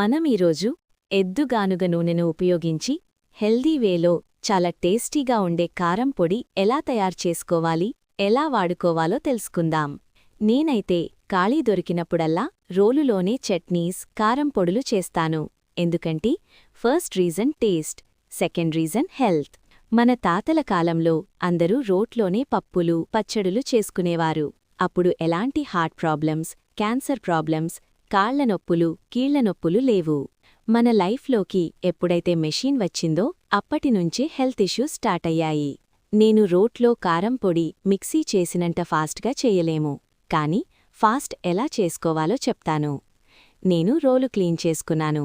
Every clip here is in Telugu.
మనం ఈరోజు ఎద్దుగానుగ నూనెను ఉపయోగించి హెల్దీ వేలో చాలా టేస్టీగా ఉండే కారం పొడి ఎలా తయారు చేసుకోవాలి, ఎలా వాడుకోవాలో తెలుసుకుందాం. నేనైతే ఖాళీ దొరికినప్పుడల్లా రోలులోనే చట్నీస్, కారం పొడులు చేస్తాను. ఎందుకంటే first reason taste, second reason health. మన తాతల కాలంలో అందరూ రోట్లోనే పప్పులు, పచ్చడులు చేసుకునేవారు. అప్పుడు ఎలాంటి హార్ట్ ప్రాబ్లమ్స్, క్యాన్సర్ ప్రాబ్లమ్స్, కాళ్ల నొప్పులు, కీళ్ల నొప్పులు లేవు. మన లైఫ్లోకి ఎప్పుడైతే మెషీన్ వచ్చిందో అప్పటినుంచే హెల్త్ ఇష్యూస్ స్టార్ట్ అయ్యాయి. నేను రోట్లో కారం పొడి మిక్సీ చేసినంత ఫాస్ట్గా చేయలేము, కానీ ఫాస్ట్ ఎలా చేసుకోవాలో చెప్తాను. నేను రోలు క్లీన్ చేసుకున్నాను.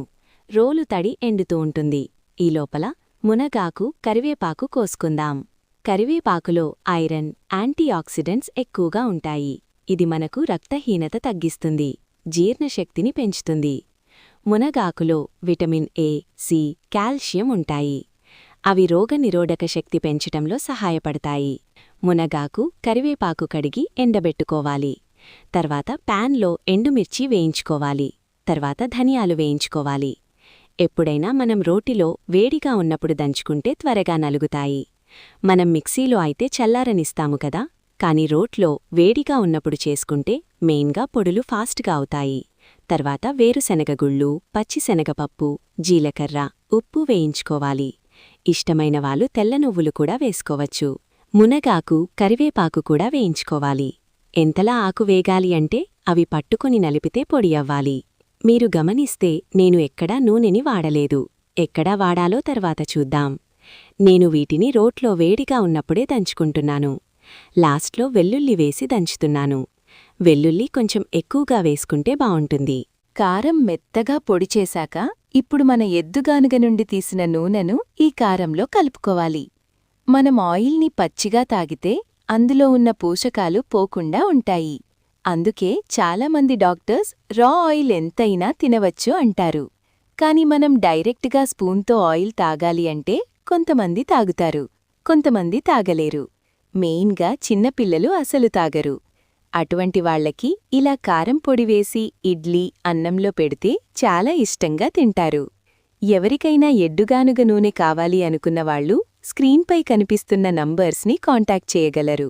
రోలు తడి ఎండుతూ ఉంటుంది. ఈలోపల మునగాకు, కరివేపాకు కోసుకుందాం. కరివేపాకులో ఐరన్, యాంటీఆక్సిడెంట్స్ ఎక్కువగా ఉంటాయి. ఇది మనకు రక్తహీనత తగ్గిస్తుంది, జీర్ణశక్తిని పెంచుతుంది. మునగాకులో విటమిన్ ఏ, సి, కాల్షియం ఉంటాయి. అవి రోగనిరోధక శక్తి పెంచటంలో సహాయపడతాయి. మునగాకు, కరివేపాకు కడిగి ఎండబెట్టుకోవాలి. తర్వాత ప్యాన్లో ఎండుమిర్చి వేయించుకోవాలి. తర్వాత ధనియాలు వేయించుకోవాలి. ఎప్పుడైనా మనం రోటిలో వేడిగా ఉన్నప్పుడు దంచుకుంటే త్వరగా నలుగుతాయి. మనం మిక్సీలో అయితే చల్లారనిస్తాము కదా, కానీ రోట్లో వేడిగా ఉన్నప్పుడు చేసుకుంటే మెయిన్గా పొడులు ఫాస్ట్గా అవుతాయి. తర్వాత వేరుశనగగుళ్ళు, పచ్చిశనగపప్పు, జీలకర్ర, ఉప్పు వేయించుకోవాలి. ఇష్టమైన వాళ్ళు తెల్లనువ్వులు కూడా వేసుకోవచ్చు. మునగాకు, కరివేపాకు కూడా వేయించుకోవాలి. ఎంతలా ఆకు వేగాలి అంటే అవి పట్టుకొని నలిపితే పొడి అవ్వాలి. మీరు గమనిస్తే నేను ఎక్కడా నూనెని వాడలేదు. ఎక్కడా వాడాలో తర్వాత చూద్దాం. నేను వీటిని రోట్లో వేడిగా ఉన్నప్పుడే దంచుకుంటున్నాను. లాస్ట్లో వెల్లుల్లి వేసి దంచుతున్నాను. వెల్లుల్లి కొంచెం ఎక్కువగా వేసుకుంటే బావుంటుంది. కారం మెత్తగా పొడి చేశాక ఇప్పుడు మన ఎద్దుగానుగ నుండి తీసిన నూనెను ఈ కారంలో కలుపుకోవాలి. మనం ఆయిల్ని పచ్చిగా తాగితే అందులో ఉన్న పోషకాలు పోకుండా ఉంటాయి. అందుకే చాలామంది డాక్టర్స్ రా ఆయిల్ ఎంతైనా తినవచ్చు అంటారు. కాని మనం డైరెక్ట్గా స్పూన్తో ఆయిల్ తాగాలి అంటే కొంతమంది తాగుతారు, కొంతమంది తాగలేరు. మెయిన్గా చిన్నపిల్లలు అసలు తాగరు. అటువంటి వాళ్లకి ఇలా కారం పొడి వేసి ఇడ్లీ, అన్నంలో పెడితే చాలా ఇష్టంగా తింటారు. ఎవరికైనా ఎడ్డుగానుగ నూనె కావాలి అనుకున్నవాళ్లు స్క్రీన్పై కనిపిస్తున్న నంబర్స్ని కాంటాక్ట్ చేయగలరు.